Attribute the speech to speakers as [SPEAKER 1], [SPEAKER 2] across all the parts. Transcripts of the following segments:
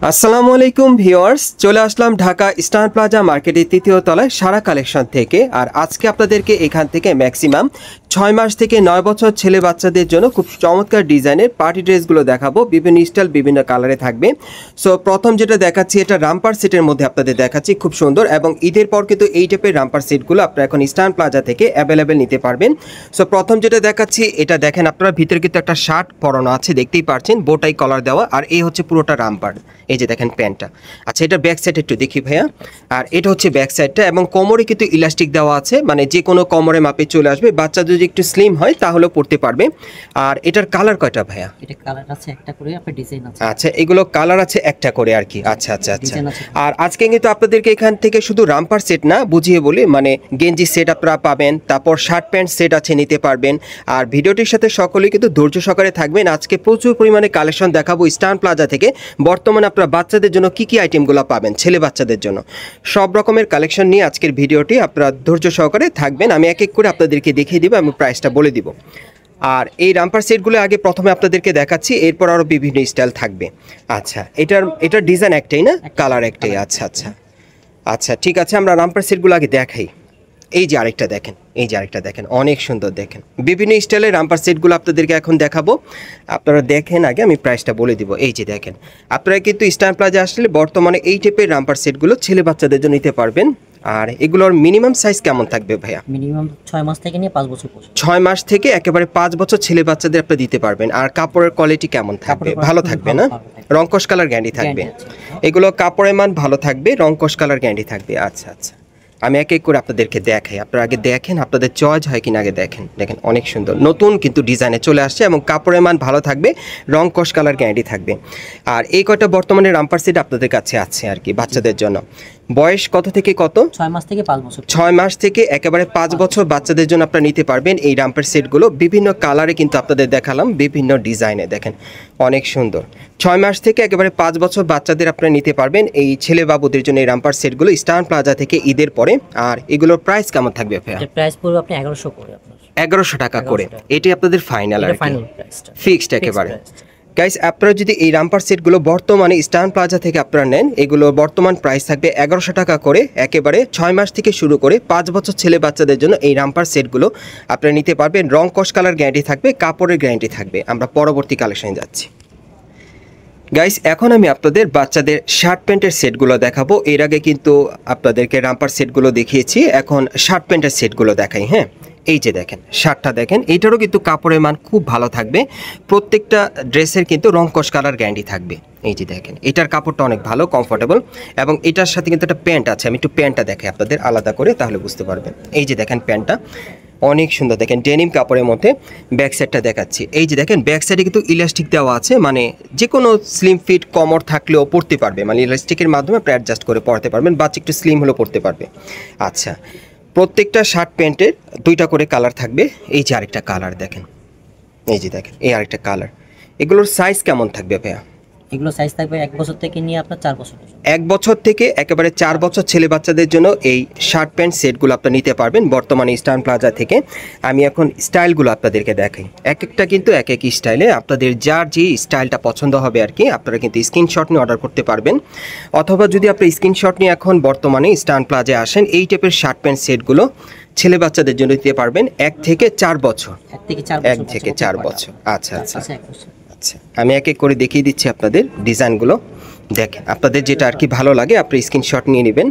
[SPEAKER 1] আসসালামু আলাইকুম ভিউয়ার্স, চলে আসলাম ঢাকা স্টার প্লাজা মার্কেটের তৃতীয় তলায় সারা কালেকশন থেকে। আর আজকে আপনাদেরকে এখান থেকে ম্যাক্সিমাম 6 মাস থেকে 9 বছর ছেলে বাচ্চাদের জন্য খুব চমৎকার ডিজাইনের পার্টি ড্রেসগুলো দেখাবো। বিভিন্ন স্টাইল বিভিন্ন কালারে থাকবে। সো প্রথম যেটা দেখাচ্ছি এটা রামপার সেটের মধ্যে আপনাদের দেখাচ্ছি, খুব সুন্দর। এবং ঈদের পর কিন্তু এই টাইপের রামপার সেটগুলো আপনারা এখন স্টার প্লাজা থেকে অ্যাভেলেবেল নিতে পারবেন। সো প্রথম যেটা দেখাচ্ছি এটা দেখেন, আপনারা ভিতরে কিন্তু একটা শার্ট পরানো আছে, দেখতেই পাচ্ছেন বোটাই কলার দেওয়া। আর এই হচ্ছে পুরোটা রামপার, এই যে দেখেন প্যান্টটা। আচ্ছা, এটা ব্যাক সাইড একটু দেখি ভাইয়া। আর এটা হচ্ছে ব্যাক সাইডটা, এবং কোমরে কিন্তু ইলাস্টিক দেওয়া আছে, মানে যে কোনো কোমরে মাপে চলে আসবে। বাচ্চা যদি একটু স্লিম হয় তাহলেও পড়তে পারবে। আর এটার কালার কয়টা ভাইয়া?
[SPEAKER 2] এটা কালার আছে একটা করে, আপনার ডিজাইন আছে।
[SPEAKER 1] আচ্ছা, এগুলো কালার আছে একটা করে আর কি। আচ্ছা আচ্ছা আচ্ছা। আর আজকে কিন্তু আপনাদেরকে এখান থেকে শুধু রামপার সেট না, বুঝিয়ে বলি, মানে গেঞ্জি সেট আপনারা পাবেন, তারপর শার্ট প্যান্ট সেট আছে, নিতে পারবেন। আর ভিডিওটির সাথে সকলেই কিন্তু ধৈর্য সহকারে থাকবেন। আজকে প্রচুর পরিমাণে কালেকশন দেখাবো স্টার প্লাজা থেকে। বর্তমানে আপনারা বাচ্চাদের জন্য কি কি আইটেমগুলো পাবেন, ছেলে বাচ্চাদের জন্য সব রকমের কালেকশন নিয়ে আজকের ভিডিওটি আপনারা ধৈর্য সহকারে থাকবেন। আমি এক এক করে আপনাদেরকে দেখিয়ে দিব, আমি প্রাইসটা বলে দিব। আর এই রামপার সেটগুলো আগে প্রথমে আপনাদেরকে দেখাচ্ছি, এরপর আরও বিভিন্ন স্টাইল থাকবে। আচ্ছা, এটার ডিজাইন একটাই না, কালার একটাই? আচ্ছা আচ্ছা আচ্ছা, ঠিক আছে, আমরা রামপার সেটগুলো আগে দেখাই। এই যে আরেকটা দেখেন, এই যে আরেকটা দেখেন, অনেক সুন্দর। দেখেন বিভিন্ন স্টাইলের রামপার সেটগুলো আপনাদেরকে এখন দেখাবো। আপনারা দেখেন, আগে আমি প্রাইসটা বলে দিব। এই যে দেখেন, আপনারা কিন্তু স্টার প্লাজা আসলে বর্তমানে এই টাইপের রামপার সেটগুলো ছেলে বাচ্চাদের জন্য নিতে পারবেন। আর এগুলোর মিনিমাম সাইজ কেমন থাকবে ভাইয়া?
[SPEAKER 2] মিনিমাম 6 মাস থেকে নিয়ে 5 বছর পর্যন্ত। 6
[SPEAKER 1] মাস থেকে একেবারে 5 বছর ছেলে বাচ্চাদের আপনি দিতে পারবেন। আর কাপড়ের কোয়ালিটি কেমন থাকবে? ভালো থাকবে না? রংকশ কালার গ্যারান্টি থাকবে। এগুলো কাপড়ের মান ভালো থাকবে, রংকশ কালার গ্যারান্টি থাকবে। আচ্ছা আচ্ছা, আমি এক এক করে আপনাদেরকে দেখাই। আপনারা আগে দেখেন আপনাদের চয়েস হয় কিনা আগে দেখেন। দেখেন অনেক সুন্দর, নতুন কিন্তু ডিজাইনে চলে আসছে, এবং কাপড়ের মান ভালো থাকবে, রংকশ কালার গ্যারান্টি থাকবে। আর এই কয়টা বর্তমানে রামপার সেট আপনাদের কাছে আছে আর কি বাচ্চাদের জন্য। বয়স কত থেকে কত?
[SPEAKER 2] 6 মাস থেকে 5 বছর।
[SPEAKER 1] 6 মাস থেকে একেবারে 5 বছর বাচ্চাদের জন্য আপনারা নিতে পারবেন এই রামপার সেটগুলো। বিভিন্ন কালারে কিন্তু আপনাদের দেখালাম, বিভিন্ন ডিজাইনে। দেখেন অনেক সুন্দর। 6 মাস থেকে একেবারে 5 বছর বাচ্চাদের আপনারা নিতে পারবেন এই ছেলে বাবুদের জন্য এই রামপার সেটগুলো স্টার প্লাজা থেকে ঈদের পরে। আর এগুলোর প্রাইস কেমন থাকবে ভাইয়া?
[SPEAKER 2] এর প্রাইস পড়বে আপনি 1100 করে, আপনার
[SPEAKER 1] 1100 টাকা করে। এটাই আপনাদের ফাইনাল আর কি, ফিক্সড একেবারে। গাইস, আপনারা যদি এই রামপার সেটগুলো বর্তমানে স্টার প্লাজা থেকে আপনারা নেন, এগুলো বর্তমান প্রাইস থাকবে 1100 টাকা করে। একেবারে 6 মাস থেকে শুরু করে 5 বছর ছেলে বাচ্চাদের জন্য এই রামপার সেটগুলো আপনারা নিতে পারবেন। রং কস কালার গ্যারান্টি থাকবে, কাপড়ের গ্যারান্টি থাকবে। আমরা পরবর্তী কালেকশনে যাচ্ছি। গাইস, এখন আমি আপনাদের বাচ্চাদের শার্ট প্যান্টের সেটগুলো দেখাবো। এর আগে কিন্তু আপনাদেরকে রামপার সেটগুলো দেখিয়েছি, এখন শার্ট প্যান্টের সেটগুলো দেখাই। হ্যাঁ, এই যে দেখেন শার্টটা দেখেন, এইটারও কিন্তু কাপড়ের মান খুব ভালো থাকবে। প্রত্যেকটা ড্রেসের কিন্তু রংকশ কালার গ্যারান্টি থাকবে। এই যে দেখেন, এটার কাপড়টা অনেক ভালো, কমফোর্টেবল, এবং এটার সাথে কিন্তু একটা প্যান্ট আছে। আমি একটু প্যান্টটা দেখাই আপনাদের আলাদা করে, তাহলে বুঝতে পারবেন। এই যে দেখেন প্যান্টটা অনেক সুন্দর। দেখেন ডেনিম কাপড়ের মধ্যে। ব্যাক সাইডটা দেখাচ্ছি, এই যে দেখেন ব্যাক সাইডে কিন্তু ইলাস্টিক দেওয়া আছে, মানে যে কোনো স্লিম ফিট কমর থাকলেও পরতে পারবে, মানে ইলাস্টিকের মাধ্যমে আপনি অ্যাডজাস্ট করে পরতে পারবেন। বাচ্চা একটু স্লিম হলেও পরতে পারবে। আচ্ছা, প্রত্যেকটা শার্ট প্যান্টের 2টা করে কালার থাকবে। এই যে আরেকটা কালার দেখেন, এই যে দেখেন এই আরেকটা কালার। এগুলোর সাইজ কেমন থাকবে ভাইয়া?
[SPEAKER 2] এগুলো সাইজ থাকবে 1 বছর থেকে নিয়ে আপনার 4 বছর পর্যন্ত।
[SPEAKER 1] 1 বছর থেকে একেবারে 4 বছর ছেলে বাচ্চাদের জন্য এই শার্ট প্যান্ট সেটগুলো আপনারা নিতে পারবেন বর্তমানে স্টার প্লাজা থেকে। আমি এখন স্টাইলগুলো আপনাদেরকে দেখাই। এক একটা কিন্তু এক এক স্টাইলে, আপনাদের যার যে স্টাইলটা পছন্দ হবে আর কি, আপনারা কিন্তু স্ক্রিনশট নিয়ে অর্ডার করতে পারবেন। অথবা যদি আপনি স্ক্রিনশট নিয়ে এখন বর্তমানে স্টার প্লাজায় আসেন, এই টাইপের শার্ট প্যান্ট সেটগুলো ছেলে বাচ্চাদের জন্য দিতে পারবেন 1 থেকে 4 বছর।
[SPEAKER 2] 1 থেকে 4
[SPEAKER 1] বছর। আচ্ছা আচ্ছা আচ্ছা, আমি এক এক করে দেখিয়ে দিচ্ছি আপনাদের ডিজাইনগুলো। দেখেন আপনাদের যেটা আর কি ভালো লাগে আপনি স্ক্রিনশট নিয়ে নেবেন।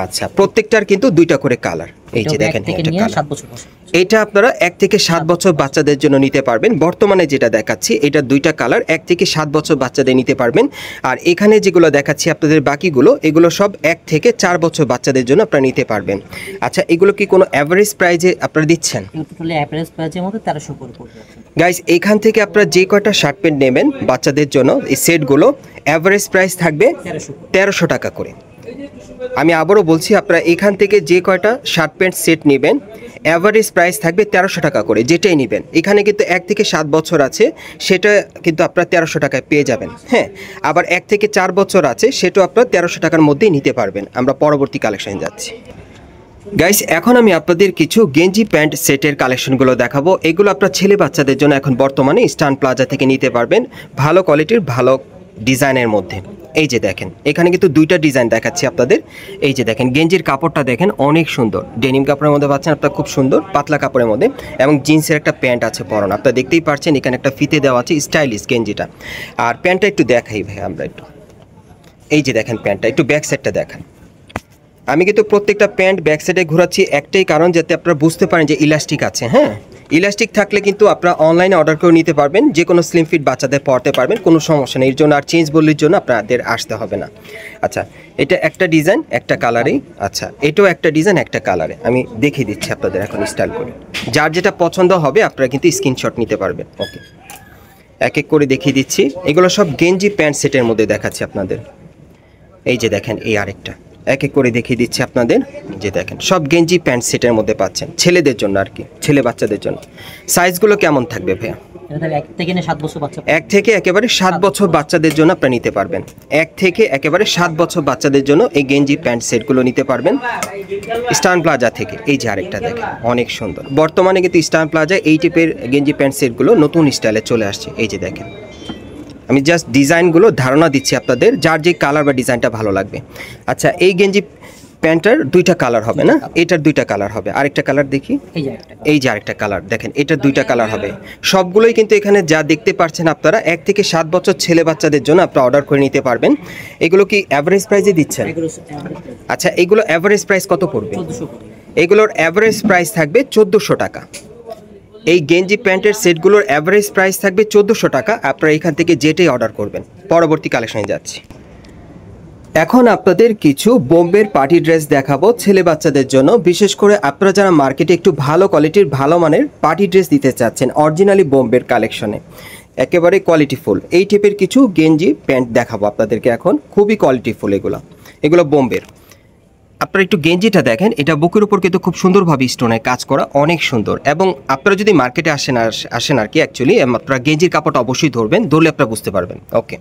[SPEAKER 1] আচ্ছা, প্রত্যেকটার কিন্তু 2টা করে কালার। এই যে দেখেন এটা আপনারা 1 থেকে 7 বছর বাচ্চাদের জন্য নিতে পারবেন। বর্তমানে যেটা দেখাচ্ছি এটা 2টা কালার, 1 থেকে 7 বছর বাচ্চাদের নিতে পারবেন। আর এখানে যেগুলো দেখাচ্ছি আপনাদের বাকিগুলো, এগুলো সব 1 থেকে 4 বছর বাচ্চাদের জন্য আপনারা নিতে পারবেন। আচ্ছা, এগুলো কি কোনো অ্যাভারেজ প্রাইজে আপনারা দিচ্ছেন?
[SPEAKER 2] টোটালি অ্যাভারেজ প্রাইজের মধ্যে 1300 করে পড়বে।
[SPEAKER 1] গাইস, এখান থেকে আপনারা যে কয়টা শার্ট প্যান্ট নেবেন বাচ্চাদের জন্য এই সেটগুলো অ্যাভারেজ প্রাইস থাকবে 1300 টাকা করে। আমি আবারও বলছি, আপনারা এখান থেকে যে কয়টা শার্ট প্যান্ট সেট নেবেন অ্যাভারেজ প্রাইস থাকবে 1300 টাকা করে, যেটাই নেবেন। এখানে কিন্তু 1 থেকে 7 বছর আছে, সেটা কিন্তু আপনারা 1300 টাকায় পেয়ে যাবেন। হ্যাঁ, আবার 1 থেকে 4 বছর আছে, সেটাও আপনারা 1300 টাকার মধ্যেই নিতে পারবেন। আমরা পরবর্তী কালেকশনে যাচ্ছি। গাইস, এখন আমি আপনাদের কিছু গেঞ্জি প্যান্ট সেটের কালেকশনগুলো দেখাবো। এগুলো আপনার ছেলে বাচ্চাদের জন্য এখন বর্তমানে স্টার প্লাজা থেকে নিতে পারবেন, ভালো কোয়ালিটির ভালো ডিজাইনের মধ্যে। এই যে দেখেন এখানে কিন্তু দুইটা ডিজাইন দেখাচ্ছি আপনাদের। এই যে দেখেন গেঞ্জির কাপড়টা দেখেন অনেক সুন্দর, ডেনিম কাপড়ের মধ্যে পাচ্ছেন আপনার, খুব সুন্দর পাতলা কাপড়ের মধ্যে, এবং জিন্সের একটা প্যান্ট আছে পরন, আপনারা দেখতেই পাচ্ছেন এখানে একটা ফিতে দেওয়া আছে, স্টাইলিশ গেঞ্জিটা। আর প্যান্টটা একটু দেখাই ভাই আমরা একটু, এই যে দেখেন প্যান্টটা, একটু ব্যাক সাইডটা দেখান। আমি কিন্তু প্রত্যেকটা প্যান্ট ব্যাক সাইডে ঘোরাচ্ছি একটাই কারণ, যাতে আপনারা বুঝতে পারেন যে ইলাস্টিক আছে। হ্যাঁ, ইলাস্টিক থাকলে কিন্তু আপনারা অনলাইনে অর্ডার করে নিতে পারবেন, যে কোনো স্লিম ফিট বাচ্চাদের পরতে পারবেন, কোনো সমস্যা নেই। এর জন্য আর চেঞ্জ বললির জন্য আপনাদের আসতে হবে না। আচ্ছা, এটা একটা ডিজাইন একটা কালারেই, আচ্ছা এটাও একটা ডিজাইন একটা কালারে, আমি দেখিয়ে দিচ্ছি আপনাদের এখন স্টাইল করে। যার যেটা পছন্দ হবে আপনারা কিন্তু স্ক্রিনশট নিতে পারবেন। ওকে, এক এক করে দেখিয়ে দিচ্ছি। এগুলো সব গেঞ্জি প্যান্ট সেটের মধ্যে দেখাচ্ছি আপনাদের। এই যে দেখেন এই আরেকটা, এক এক করে দেখিয়ে দিচ্ছি আপনাদের। যে দেখেন সব গেঞ্জি প্যান্ট সেটের মধ্যে পাচ্ছেন, ছেলেদের জন্য আর কি, ছেলে বাচ্চাদের জন্য। সাইজগুলো কেমন থাকবে ভাইয়া?
[SPEAKER 2] এক থেকে 7 বছর বাচ্চা,
[SPEAKER 1] 1 থেকে একেবারে 7 বছর বাচ্চাদের জন্য আপনারা নিতে পারবেন। 1 থেকে একেবারে 7 বছর বাচ্চাদের জন্য এই গেঞ্জি প্যান্ট সেটগুলো নিতে পারবেন স্টান প্লাজা থেকে। এই যে আরেকটা দেখেন অনেক সুন্দর, বর্তমানে কিন্তু স্টান প্লাজা এই টাইপের গেঞ্জি প্যান্ট সেটগুলো নতুন স্টাইলে চলে আসছে। এই যে দেখেন, আমি জাস্ট ডিজাইনগুলো ধারণা দিচ্ছি আপনাদের, যার যে কালার বা ডিজাইনটা ভালো লাগবে। আচ্ছা, এই গেঞ্জি প্যান্টার দুইটা কালার হবে না, এটার দুইটা কালার হবে। আরেকটা কালার দেখি, এই যে আরেকটা কালার দেখেন, এটার দুইটা কালার হবে। সবগুলোই কিন্তু এখানে যা দেখতে পাচ্ছেন আপনারা 1 থেকে 7 বছর ছেলে বাচ্চাদের জন্য আপনারা অর্ডার করে নিতে পারবেন। এগুলো কি অ্যাভারেজ প্রাইসে দিচ্ছেন? আচ্ছা, এগুলো অ্যাভারেজ প্রাইস কত পড়বে? এগুলোর অ্যাভারেজ প্রাইস থাকবে 1400 টাকা। এই গেঞ্জি প্যান্টের সেটগুলোর অ্যাভারেজ প্রাইস থাকবে 1400 টাকা। আপনারা এখান থেকে যেটাই অর্ডার করবেন। পরবর্তী কালেকশনে যাচ্ছি। এখন আপনাদের কিছু বোম্বের পার্টি ড্রেস দেখাবো ছেলে বাচ্চাদের জন্য। বিশেষ করে আপনারা যারা মার্কেটে একটু ভালো কোয়ালিটির ভালো মানের পার্টি ড্রেস দিতে চাচ্ছেন, অরিজিনালি বোম্বের কালেকশনে একেবারে কোয়ালিটিফুল এই টাইপের কিছু গেঞ্জি প্যান্ট দেখাবো আপনাদেরকে এখন, খুবই কোয়ালিটিফুল এগুলো বোম্বের। আপনারা একটু গেঞ্জিটা দেখেন, এটা বুকের উপর কিন্তু খুব সুন্দরভাবে স্টোনে কাজ করা, অনেক সুন্দর। এবং আপনারা যদি মার্কেটে আসেন আর কি, অ্যাকচুয়ালি আপনারা গেঞ্জির কাপড়টা অবশ্যই ধরবেন, ধরলে আপনারা বুঝতে পারবেন। ওকে,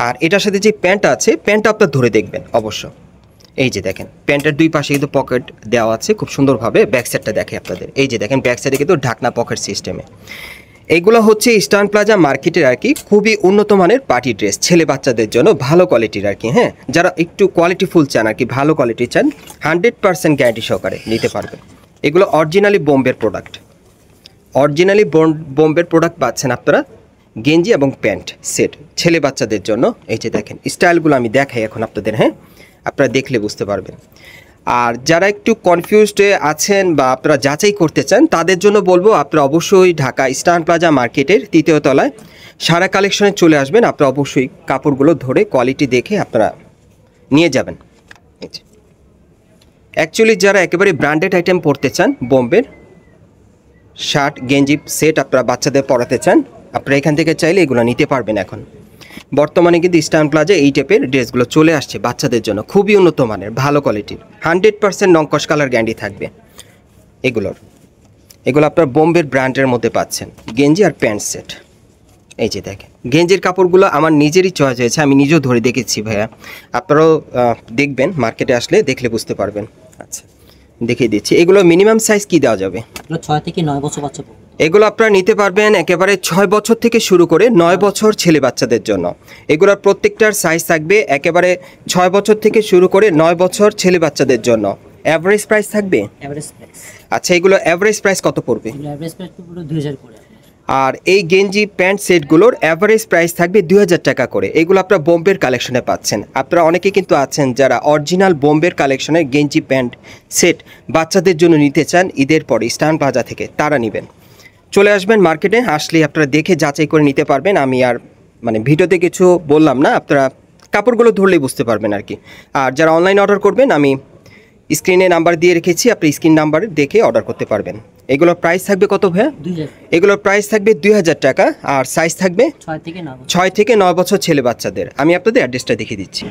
[SPEAKER 1] আর এটার সাথে যে প্যান্টটা আছে, প্যান্টটা আপনারা ধরে দেখবেন অবশ্য। এই যে দেখেন প্যান্টের দুই পাশে কিন্তু পকেট দেওয়া আছে খুব সুন্দরভাবে। ব্যাক সাইডটা দেখে আপনাদের, এই যে দেখেন ব্যাক সাইডে কিন্তু ঢাকনা পকেট সিস্টেমে। এইগুলো হচ্ছে স্টান প্লাজা মার্কেটের আর কি খুবই উন্নত মানের পার্টি ড্রেস ছেলে বাচ্চাদের জন্য, ভালো কোয়ালিটির আর কি। হ্যাঁ, যারা একটু কোয়ালিটিফুল চান আর কি, ভালো কোয়ালিটি চান, 100% গ্যারান্টি সহকারে নিতে পারবেন। এগুলো অরিজিনালি বোম্বের প্রোডাক্ট, অরিজিনালি বোম্বের প্রোডাক্ট পাচ্ছেন আপনারা গেঞ্জি এবং প্যান্ট সেট ছেলে বাচ্চাদের জন্য। এই যে দেখেন স্টাইলগুলো আমি দেখাই এখন আপনাদের, হ্যাঁ আপনারা দেখলে বুঝতে পারবেন। আর যারা একটু কনফিউজড আছেন বা আপনারা যাচাই করতে চান, তাদের জন্য বলবো আপনারা অবশ্যই ঢাকা স্টান প্লাজা মার্কেটের 3য় তলায় সারা কালেকশনে চলে আসবেন। আপনারা অবশ্যই কাপড়গুলো ধরে কোয়ালিটি দেখে আপনারা নিয়ে যাবেন। অ্যাকচুয়ালি যারা একেবারে ব্র্যান্ডেড আইটেম পরতে চান, বোম্বের শার্ট গেঞ্জি সেট আপনারা বাচ্চাদের পরাতে চান, আপনারা এখান থেকে চাইলে এগুলো নিতে পারবেন। এখন বর্তমানে কিন্তু স্টান প্লাজা এই টাইপের ড্রেসগুলো চলে আসছে বাচ্চাদের জন্য, খুবই উন্নত মানের ভালো কোয়ালিটির, 100% নংকশ কালার গ্যারান্টি থাকবে এগুলো আপনার বোম্বের ব্র্যান্ডের মধ্যে পাচ্ছেন গেঞ্জি আর প্যান্ট সেট। এই যে দেখেন গেঞ্জির কাপড়গুলো আমার নিজেরই চয়েস হয়েছে, আমি নিজেও ধরে দেখেছি ভাইয়া, আপনারাও দেখবেন মার্কেটে আসলে দেখলে বুঝতে পারবেন। আচ্ছা দেখিয়ে দিচ্ছি, এগুলো মিনিমাম সাইজ কি দেওয়া যাবে?
[SPEAKER 2] 6 থেকে 9 বছর বাচ্চা,
[SPEAKER 1] এগুলো আপনারা নিতে পারবেন একেবারে 6 বছর থেকে শুরু করে 9 বছর ছেলে বাচ্চাদের জন্য। এগুলোর প্রত্যেকটার সাইজ থাকবে একেবারে 6 বছর থেকে শুরু করে 9 বছর ছেলে বাচ্চাদের জন্য। অ্যাভারেজ প্রাইস থাকবে? আচ্ছা, এগুলো অ্যাভারেজ প্রাইস কত পড়বে?
[SPEAKER 2] অ্যাভারেজ প্রাইস পুরো 2000 করে।
[SPEAKER 1] আর এই গেঞ্জি প্যান্ট সেটগুলোর অ্যাভারেজ প্রাইস থাকবে 2000 টাকা করে। এগুলো আপনারা বোম্বের কালেকশনে পাচ্ছেন। আপনারা অনেকে কিন্তু আছেন যারা অরিজিনাল বোম্বের কালেকশনের গেঞ্জি প্যান্ট সেট বাচ্চাদের জন্য নিতে চান ঈদের পরে স্টান প্লাজা থেকে, তারা নেবেন। চলে আসবেন মার্কেটে, আসলে আপনারা দেখে যাচাই করে নিতে পারবেন। আমি আর ভিডিওতে কিছু বললাম না, আপনারা কাপড়গুলো ধরলেই বুঝতে পারবেন আর কি। আর যারা অনলাইন অর্ডার করবেন, আমি স্ক্রিনে নাম্বার দিয়ে রেখেছি, আপনি স্ক্রিন নাম্বারে দেখে অর্ডার করতে পারবেন। এগুলোর প্রাইস থাকবে কত ভাইয়া?
[SPEAKER 2] 2000।
[SPEAKER 1] এগুলোর প্রাইস থাকবে 2000 টাকা। আর সাইজ থাকবে 6 থেকে 9 বছর ছেলে বাচ্চাদের। আমি আপনাদের অ্যাড্রেসটা দেখিয়ে দিচ্ছি।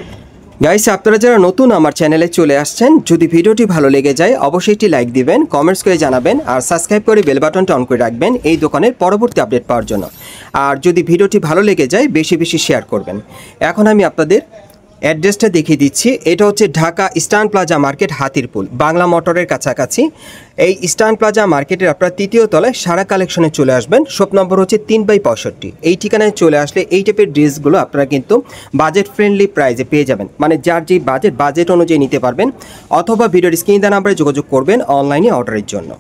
[SPEAKER 1] গাইস, আপনারা যারা নতুন আমার চ্যানেলে চলে আসছেন, যদি ভিডিওটি ভালো লেগে যায় অবশ্যই একটি লাইক দিবেন, কমেন্টস করে জানাবেন, আর সাবস্ক্রাইব করে বেল বাটনটা অন করে রাখবেন এই দোকানের পরবর্তী আপডেট পাওয়ার জন্য। আর যদি ভিডিওটি ভালো লেগে যায় বেশি বেশি শেয়ার করবেন। এখন আমি আপনাদের অ্যাড্রেসটা দেখিয়ে দিচ্ছি। এটা হচ্ছে Dhaka eastern plaza market, Hatirpul, বাংলা মোটরের কাছাকাছি। এই ইস্টার্ন প্লাজা মার্কেটের আপনার 3য় তলায় সারা কালেকশনে চলে আসবেন। শপ নম্বর হচ্ছে 3/65। এই ঠিকানায় চলে আসলে এই টাইপের ড্রেসগুলো আপনারা কিন্তু বাজেট ফ্রেন্ডলি প্রাইসে পেয়ে যাবেন, মানে যার যে বাজেট অনুযায়ী নিতে পারবেন, অথবা ভিডিওর স্ক্রিন দেওয়া নাম্বারে যোগাযোগ করবেন অনলাইনে অর্ডারের জন্য।